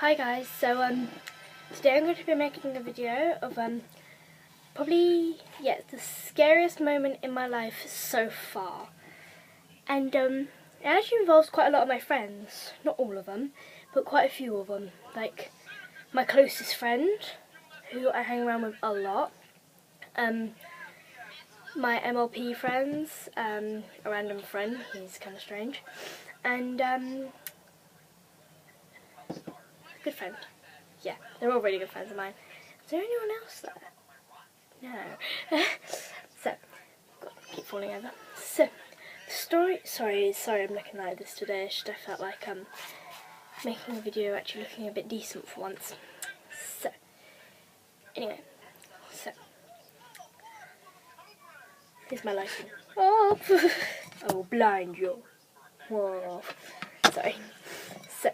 Hi guys, today I'm going to be making a video of probably the scariest moment in my life so far. And it actually involves quite a lot of my friends, not all of them, but quite a few of them. Like my closest friend, who I hang around with a lot, my MLP friends, a random friend, he's kind of strange, and good friend. Yeah, they're all really good friends of mine. Is there anyone else there? No. So, God, I keep falling over. So, the story. Sorry, I'm looking like this today. I felt like making a video actually looking a bit decent for once. So, anyway, here's my lighting. Oh, I will blind you. Whoa. Sorry. So,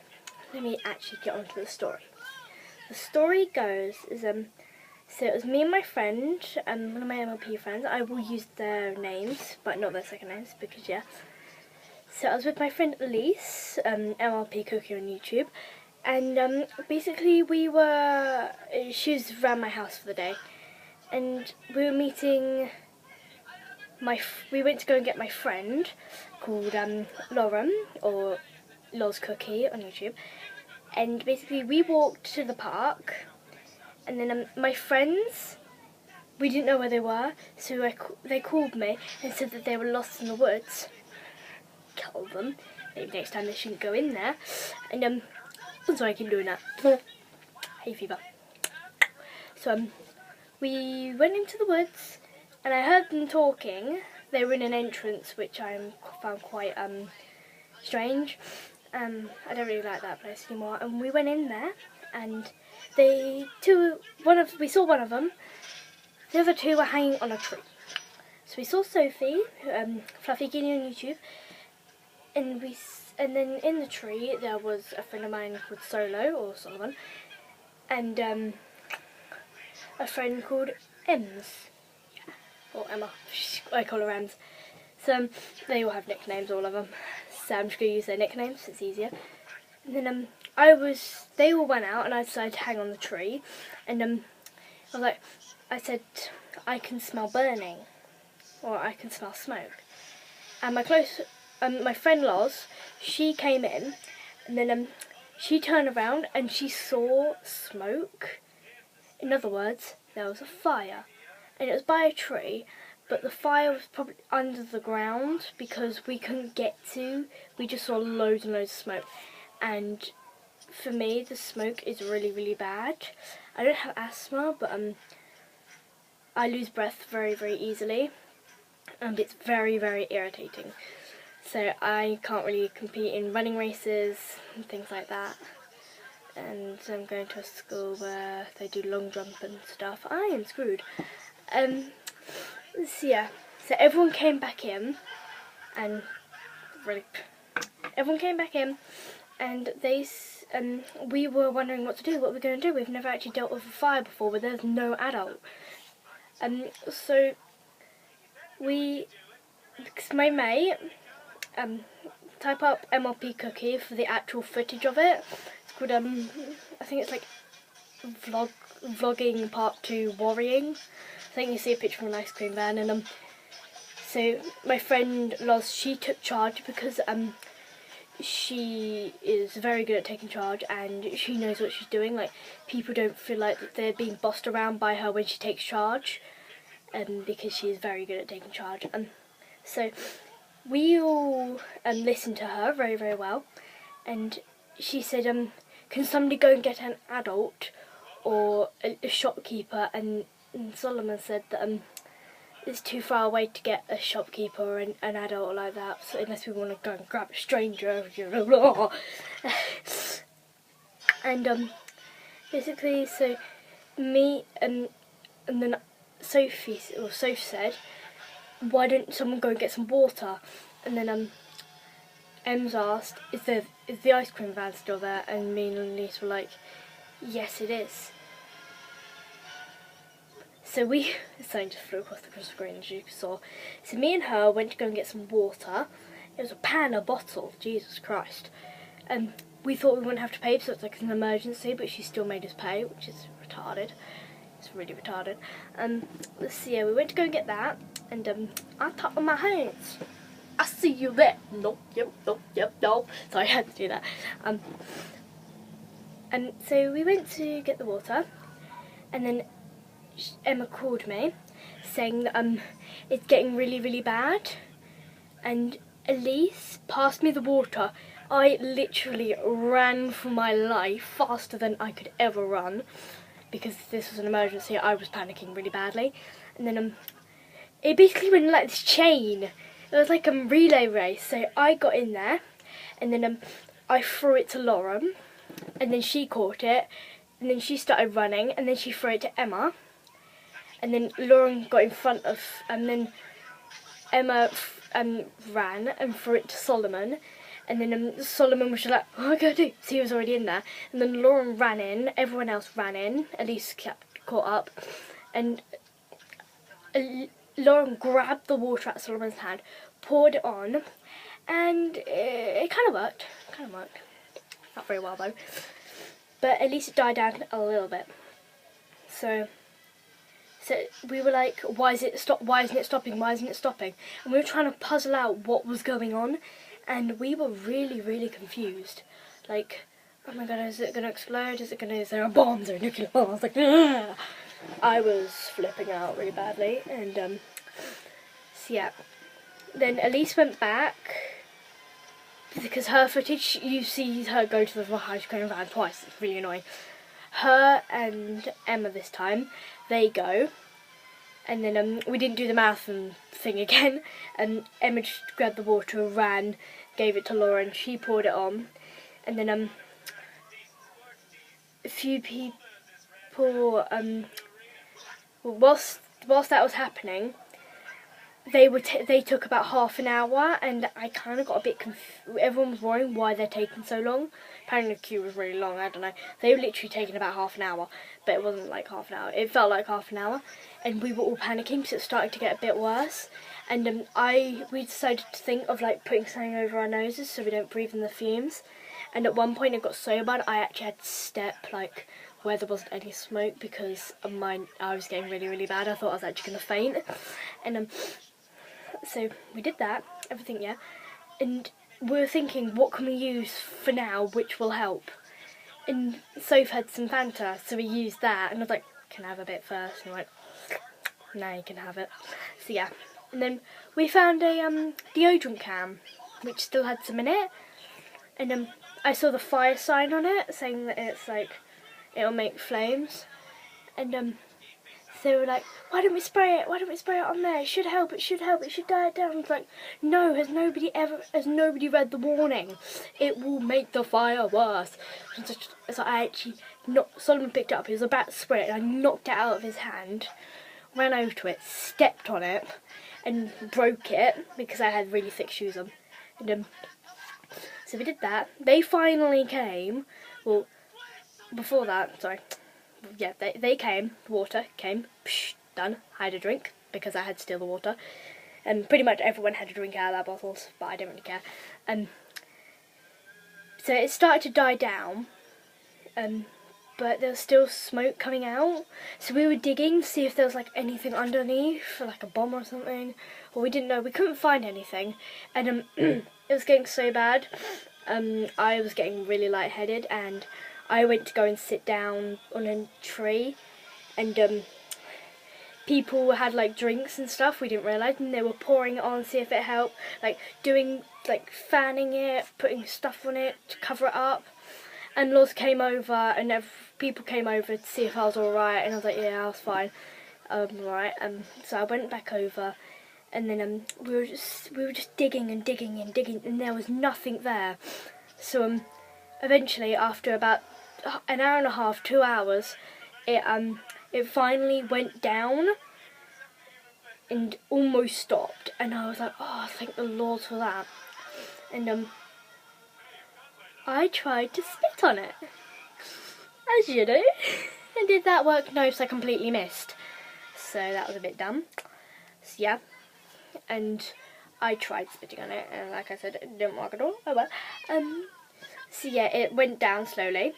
let me actually get onto the story. The story goes is so it was me and my friend, one of my MLP friends. I will use their names, but not their second names because yeah. So I was with my friend Elise, MLP Cookie on YouTube, and basically she was around my house for the day, and we were meeting. We went to go and get my friend called Lauren, or Loz Cookie on YouTube. And basically we walked to the park, and then my friends, we didn't know where they were, so they called me and said that they were lost in the woods. Told them maybe next time they shouldn't go in there, and I'm sorry I keep doing that. Hay fever. So we went into the woods, and I heard them talking. They were in an entrance, which I found quite strange. I don't really like that place anymore. And we went in there, and we saw one of them. The other two were hanging on a tree. So we saw Sophie, Fluffy Guinea on YouTube, and then in the tree there was a friend of mine called Solo or Solomon, and a friend called Ems, or Emma. I call her Ems. So they all have nicknames, all of them. So I'm just going to use their nicknames, it's easier. And then they all went out, and I decided to hang on the tree. And I said, I can smell burning, or I can smell smoke. And my friend Loz, she came in, and then she turned around and she saw smoke. In other words, there was a fire, and it was by a tree. But the fire was probably under the ground because we couldn't get to. We just saw loads and loads of smoke. And for me, the smoke is really, really bad. I don't have asthma, but I lose breath very, very easily. And it's very, very irritating. So I can't really compete in running races and things like that. And I'm going to a school where they do long jump and stuff. I am screwed. So everyone came back in, and we were wondering what to do, what we're going to do. We've never actually dealt with a fire before, where there's no adult. So my mate, type up MLP Cookie for the actual footage of it. It's called I think it's like vlogging part 2 worrying. I think you see a picture of an ice cream van, and so my friend Loz, she took charge because she is very good at taking charge, and she knows what she's doing. Like, people don't feel like they're being bossed around by her when she takes charge, because she is very good at taking charge. So we all listened to her very, very well, and she said, can somebody go and get an adult or a shopkeeper? And Solomon said that it's too far away to get a shopkeeper or an adult like that, so unless we want to go and grab a stranger. And basically, so me and then Sophie said, why don't someone go and get some water? And then Ems asked, is the ice cream van still there? And me and Elise were like, yes it is. So something just flew across the screen, as you saw. So me and her went to go and get some water. It was a pan, a bottle, Jesus Christ. we thought we wouldn't have to pay, so it's like an emergency, but she still made us pay, which is retarded. It's really retarded. Let's see, yeah, we went to go and get that, and I thought with my hands, I see you there. Nope, yep, nope, yep, nope. Sorry, I had to do that. And so we went to get the water, and then Emma called me, saying that it's getting really, really bad, and Elise passed me the water. I literally ran for my life faster than I could ever run, because this was an emergency. I was panicking really badly, and then it basically went like this chain. It was like a relay race. So I got in there, and then I threw it to Lauren, and then she caught it, and then she started running, and then she threw it to Emma, and then Lauren got in front of, and then Emma ran and threw it to Solomon. And then Solomon was just like, what am I going to do? So he was already in there. And then Lauren ran in, everyone else ran in, Elise caught up. And Lauren grabbed the water out of Solomon's hand, poured it on, and it kind of worked. Not very well though. But at least it died down a little bit. So we were like, why isn't it stopping? And we were trying to puzzle out what was going on. And we were really, really confused. Like, oh my god, is it going to explode? Is there a bomb? Is there a nuclear bomb? I was like, ah! I was flipping out really badly. And, so yeah. Then Elise went back, because her footage, you see her go to the ice cream van twice. It's really annoying. Her and Emma this time, they go. And then we didn't do the marathon thing again. And Emma just grabbed the water, ran, gave it to Lauren. She poured it on. And then a few people, whilst that was happening, they took about half an hour, and I kind of got a bit confused. Everyone was worrying why they're taking so long. Apparently the queue was really long, I don't know. They were literally taking about half an hour, but it wasn't like half an hour. It felt like half an hour, and we were all panicking because it started to get a bit worse. And we decided to think of like putting something over our noses so we don't breathe in the fumes. And at one point it got so bad I actually had to step like where there wasn't any smoke, because I was getting really, really bad. I thought I was actually going to faint. And so we did that, everything, yeah. And we were thinking, what can we use for now which will help? And Soph had some Fanta, so we used that. And I was like, can I have a bit first? And I went, no, you can have it. So yeah. And then we found a deodorant can, which still had some in it. And I saw the fire sign on it, saying that it's like, it'll make flames. And so we were like, why don't we spray it on there? It should help, it should die it down. I was like, no, has nobody read the warning? It will make the fire worse. So I actually Solomon picked it up, he was about to spray it, and I knocked it out of his hand, ran over to it, stepped on it, and broke it, because I had really thick shoes on. And so we did that. They finally came, well, before that, sorry. Yeah, they came, the water came, psh, done. I had a drink, because I had to steal the water. And pretty much everyone had a drink out of their bottles, but I didn't really care. So it started to die down, but there was still smoke coming out. So we were digging to see if there was like anything underneath, like a bomb or something. Well, we didn't know, we couldn't find anything. And it was getting so bad, I was getting really lightheaded, and I went to go and sit down on a tree, and people had like drinks and stuff, we didn't realise, and they were pouring it on to see if it helped, like fanning it, putting stuff on it to cover it up. And Loz came over, and people came over to see if I was alright, and I was like, yeah, I was fine, alright. So I went back over, and then we were just digging and digging and digging, and there was nothing there. So eventually, after about an hour and a half, 2 hours, it finally went down and almost stopped, and I was like, oh, thank the Lord for that. And I tried to spit on it, as you do. And did that work? No, so I completely missed. So that was a bit dumb. So yeah, and I tried spitting on it, and like I said, it didn't work at all. Oh well. So yeah, it went down slowly,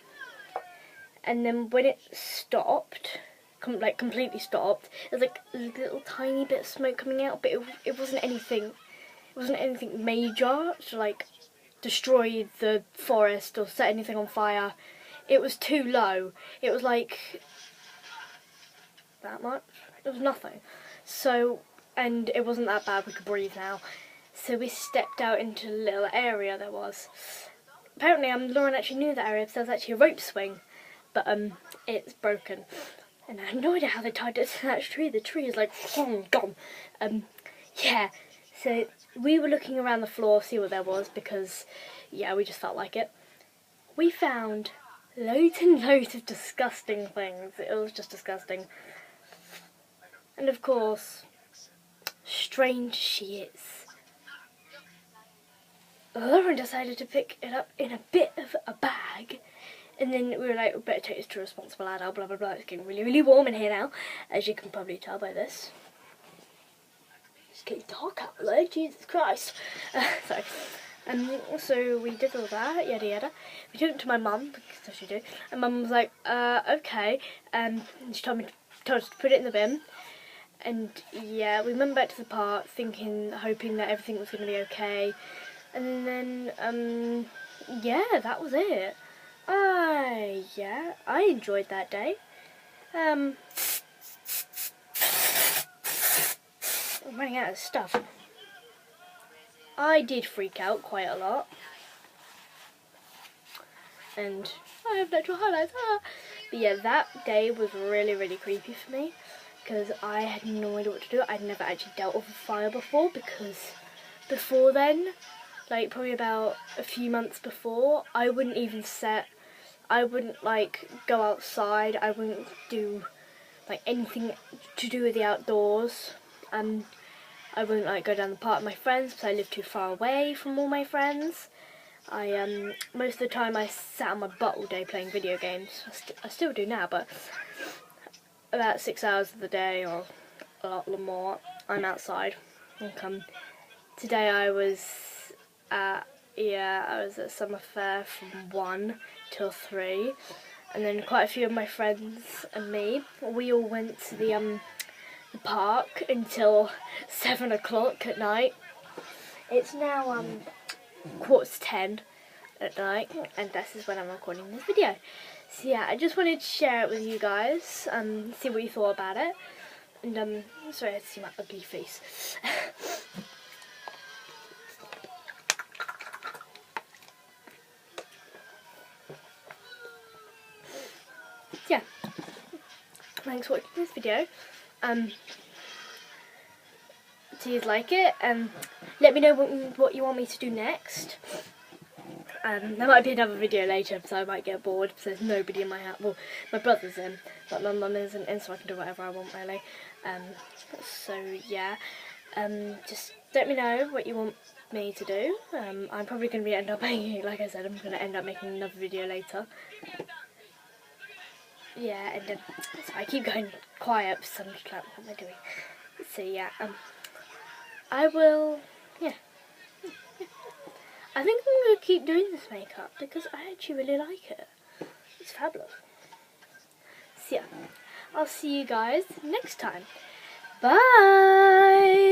and then when it stopped, completely stopped, there was like a little tiny bit of smoke coming out, but it wasn't anything. It wasn't anything major to like destroy the forest or set anything on fire. It was too low. It was like that much. It was nothing. So, and it wasn't that bad. We could breathe now. So we stepped out into the little area there was. Apparently, Lauren actually knew that area because there was actually a rope swing, but it's broken, and I have no idea how they tied it to that tree. The tree is like gone. Yeah. So we were looking around the floor, see what there was, because yeah, we just felt like it. We found loads and loads of disgusting things. It was just disgusting. And of course, strange she is, Lauren decided to pick it up in a bit of a bag, and then we were like, we better take this to a responsible adult, blah blah blah. It's getting really, really warm in here now, as you can probably tell by this. It's getting dark out there, Jesus Christ. Sorry. So we did all that, yada yada. We took it to my mum, because that's what you do, and Mum was like, okay, and she told us to put it in the bin. And yeah, we went back to the park hoping that everything was going to be okay. And then, yeah, that was it. Yeah, I enjoyed that day. I'm running out of stuff. I did freak out quite a lot. And I have natural highlights. But yeah, that day was really, really creepy for me, because I had no idea what to do. I'd never actually dealt with a fire before, because before then, like probably about a few months before, I wouldn't like go outside. I wouldn't do like anything to do with the outdoors. I wouldn't like go down the park with my friends because I live too far away from all my friends. Most of the time I sat on my butt all day playing video games. I still do now, but about 6 hours of the day or a lot more, I'm outside. And today I was at summer fair from 1 till 3, and then quite a few of my friends and me, we all went to the park until 7 o'clock at night. It's now 10:15 at night, and this is when I'm recording this video. So yeah, I just wanted to share it with you guys, see what you thought about it, and sorry I had to see my ugly face. Yeah, thanks for watching this video. Please like it, and let me know what you want me to do next. There might be another video later, because I might get bored because there's nobody in my house. Well, my brother's in, but my mum isn't in, so I can do whatever I want really. So yeah, just let me know what you want me to do. I'm probably going to end up making, like I said, I'm going to end up making another video later. Yeah, and so I keep going quiet, so I'm just like, what am I doing? So yeah, I will, yeah. I think I'm going to keep doing this makeup because I actually really like it. It's fabulous. So yeah, I'll see you guys next time. Bye!